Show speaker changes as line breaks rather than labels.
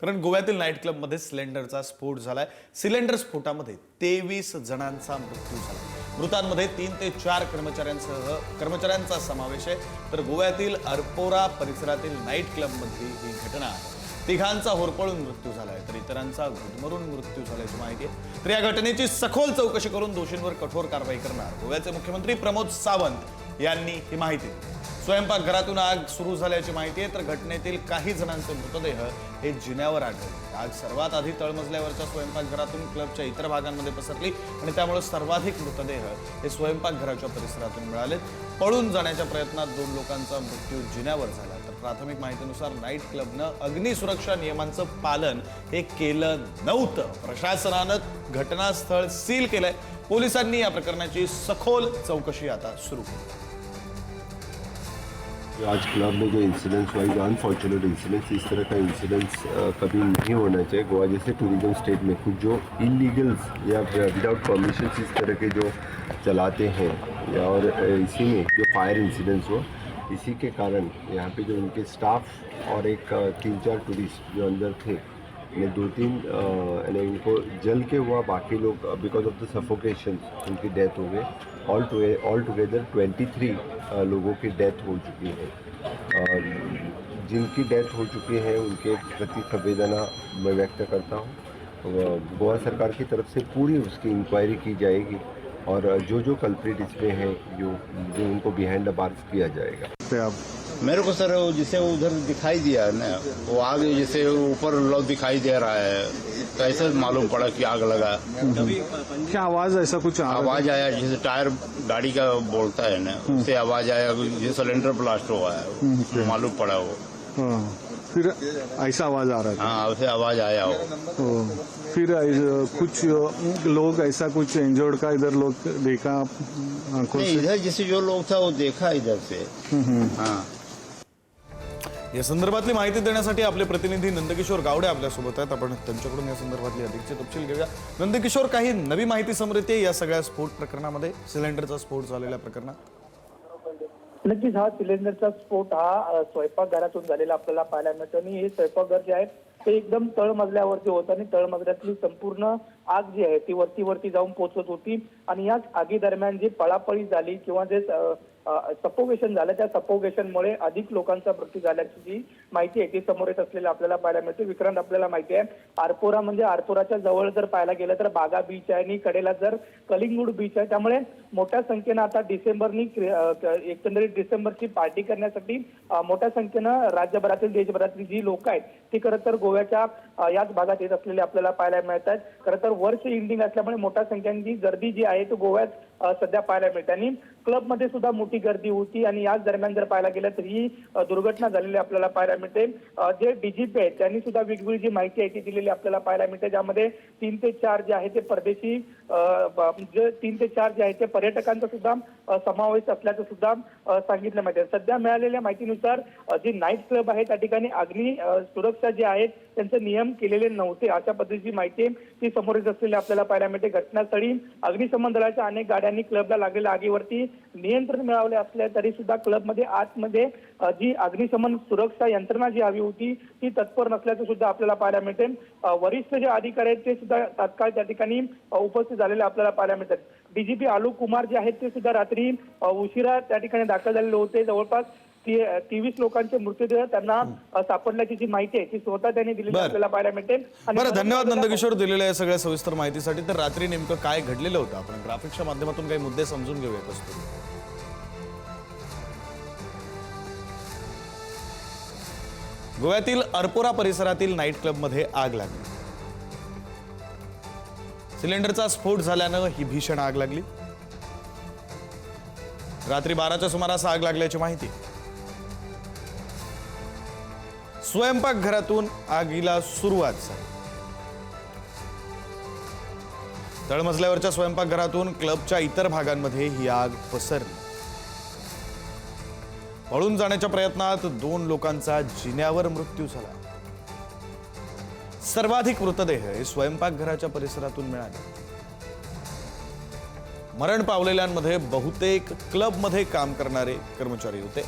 कारण गोव्यातील नाईट क्लबमध्ये सिलेंडरचा स्फोट झालाय। सिलेंडर स्फोटामध्ये 23 जणांचा मृत्यू झाला। मृतांमध्ये 3 ते 4 कर्मचाऱ्यांचा समावेश आहे। तर गोव्यातील अरपोरा परिसरातील नाईट क्लबमध्ये ही घटना आहे। तिघांचा होरपळून मृत्यू झालाय तर इतरांचा गुदमरून मृत्यू झाल्याची माहिती आहे। तर या घटनेची सखोल चौकशी करून दोषींवर कठोर कारवाई करणार गोव्याचे मुख्यमंत्री प्रमोद सावंत यांनी ही माहिती दिली। स्वयंपाकघरातून आग सुरू झाल्याची माहिती आहे। तर घटनेतील काही जणांचे मृतदेह हे जिन्यावर आढळले। आग सर्वात आधी तळमजल्यावरच्या स्वयंपाकघरातून क्लबच्या इतर भागांमध्ये पसरली आणि त्यामुळे सर्वाधिक मृतदेह हे स्वयंपाकघराच्या परिसरातून मिळाले। पळून जाण्याच्या प्रयत्नात 2 लोकांचा मृत्यू जिन्यावर झाला। तर प्राथमिक माहितीनुसार नाईट क्लबनं अग्निसुरक्षा नियमांचं पालन हे केलं नव्हतं। प्रशासनानं घटनास्थळ सील केलंय। पोलिसांनी या प्रकरणाची सखोल चौकशी आता सुरू केली।
आज क्लब में जो इंसिडेंट्स हुआ, अनफॉर्चुनेट इंसिडेंट्स, इस तरह का इंसिडेंट्स कभी नहीं होना चाहिए। गोवा जैसे टूरिज्म स्टेट में कुछ जो इलीगल्स या विदाउट परमिशन इस तरह के जो चलाते हैं या और इसी में जो फायर इंसिडेंट्स हुआ, इसी के कारण यहाँ पे जो उनके स्टाफ और एक 3-4 टूरिस्ट जो अंदर थे, ने 2-3 इनको जल के हुआ, बाकी लोग बिकॉज ऑफ द सफोकेशन उनकी डेथ हो गई। ऑल टुगेदर 23 लोगों की डेथ हो चुकी है। और जिनकी डेथ हो चुकी है उनके प्रति संवेदना मैं व्यक्त करता हूँ। गोवा सरकार की तरफ से पूरी उसकी इंक्वायरी की जाएगी और जो कल्प्रिट इसमें है जो उनको बिहाइंड द बार्स किया जाएगा।
मेरे को सर जिसे उधर दिखाई दिया ना, वो आग जैसे ऊपर लोग दिखाई दे रहा है, तो ऐसा मालूम पड़ा कि आग लगा।
क्या आवाज, ऐसा कुछ
आवाज आया जैसे टायर गाड़ी का बोलता है ना, उससे आवाज आया जैसे सिलेंडर ब्लास्ट हुआ है, मालूम पड़ा वो।
फिर ऐसा आवाज आ रहा था?
हाँ, उसे आवाज आया वो।
फिर कुछ लोग ऐसा कुछ इंजर्ड का इधर लोग देखा आंखों से?
इधर जैसे जो लोग था वो देखा इधर से। हाँ,
या संदर्भातली माहिती देण्यासाठी आपले प्रतिनिधी नंदकिशोर गावडे आपल्यासोबत आहेत। आपण त्यांच्याकडून या संदर्भातली अधिकचे तपशील घेऊया। नंदकिशोर, काही नवी माहिती समोर येते या सगळ्या स्फोट प्रकरणामध्ये, सिलेंडरचा स्फोट झालेल्या प्रकरणात?
नक्कीच हा सिलेंडरचा स्फोट हा स्वयंपाकघरातून झालेला आपल्याला पाहायला मिळतो आणि हे स्वयंपाकघर जे आहे ते एकदम तळमजल्यावरती होतं आणि तळमजल्यातली संपूर्ण आग जी आहे ती वरती जाऊन पोहोचत होती। आणि याच आगी दरम्यान जी पळापळी झाली किंवा जे सफोकेशन झालं, त्या सफोकेशनमुळे अधिक लोकांचा मृत्यू झाल्याची जी माहिती आहे ती समोर येत असलेली आपल्याला पाहायला मिळते। विक्रांत, आपल्याला माहिती आहे अरपोरा म्हणजे अरपोराच्या जवळ जर पाहायला गेलं तर बागा बीच आहे आणि कडेला जर कलिंगूड बीच आहे। त्यामुळे मोठ्या संख्येनं आता एकंदरीत डिसेंबरची पार्टी करण्यासाठी मोठ्या संख्येनं राज्यभरातील देशभरातील जी लोक आहेत ती खरं तर गोव्याच्या याच भागात येत असलेली आपल्याला पाहायला मिळत आहेत। खरं तर वर्ष एंडिंग असल्यामुळे मोठ्या संख्येची गर्दी जी आहे ती गोव्यात सध्या पाहायला मिळते आणि क्लबमध्ये सुद्धा मोठी गर्दी होती। आणि याच दरम्यान जर पाहायला गेलं तर ही दुर्घटना झालेली आपल्याला पाहायला मिळते। जे डीजीपी आहेत त्यांनी सुद्धा वेगवेगळी जी माहिती आहे ती दिलेली आपल्याला पाहायला मिळते, ज्यामध्ये 3 ते 4 जे आहे ते परदेशी, जे 3 ते 4 जे आहे ते पर्यटकांचा सुद्धा समावेश असल्याचं सुद्धा सांगितलं माहिती। सध्या मिळालेल्या माहितीनुसार जी नाईट क्लब आहे त्या ठिकाणी अग्नी सुरक्षा जे आहेत त्यांचे नियम केलेले नव्हते, अशा पद्धतीची माहिती ती समोर येत असलेली आपल्याला पाहायला मिळते। घटनास्थळी अग्निशमन दलाच्या अनेक गाड्यांनी क्लबला लागलेल्या आगीवरती नियंत्रण मिळवले असले तरी सुद्धा क्लबमध्ये आतमध्ये जी अग्निशमन सुरक्षा यंत्रणा जी हवी होती ती तत्पर नसल्याचं सुद्धा आपल्याला पाहायला मिळते। वरिष्ठ जे अधिकारी आहेत ते सुद्धा तात्काळ त्या ठिकाणी उपस्थित झालेले आपल्याला पाहायला मिळतात। डीजीपी आलोक कुमार जे आहेत ते सुद्धा रात्री उशिरा त्या ठिकाणी दाखल झालेले होते। जवळपास 23 लोकांचे मृतदेह त्यांना सापडल्याची जी माहिती आहे ती स्वतः त्यांनी दिलेली आपल्याला पाहायला मिळते।
बरं, धन्यवाद नंदकिशोर दिलेल्या सगळ्या सविस्तर माहितीसाठी। तर रात्री नेमकं काय घडलेलं होतं आपण ग्राफिक्सच्या माध्यमातून काही मुद्दे समजून घेऊया कसं। गोव्यातील अरपोरा परिसरातील नाईट क्लबमध्ये आग लागली। सिलेंडरचा स्फोट झाल्यानं ही भीषण आग लागली। रात्री 12च्या सुमारास आग लागल्याची माहिती। स्वयंपाकघरातून आगीला सुरुवात झाली। तळमजल्यावरच्या स्वयंपाकघरातून क्लबच्या इतर भागांमध्ये ही आग पसरली। पळून जाण्याच्या प्रयत्नात 2 लोकांचा जिन्यावर मृत्यू झाला। सर्वाधिक मृतदेह हे स्वयंपाकघराच्या परिसरातून मिळाले। मरण पावलेल्यांमध्ये बहुतेक क्लबमध्ये काम करणारे कर्मचारी होते।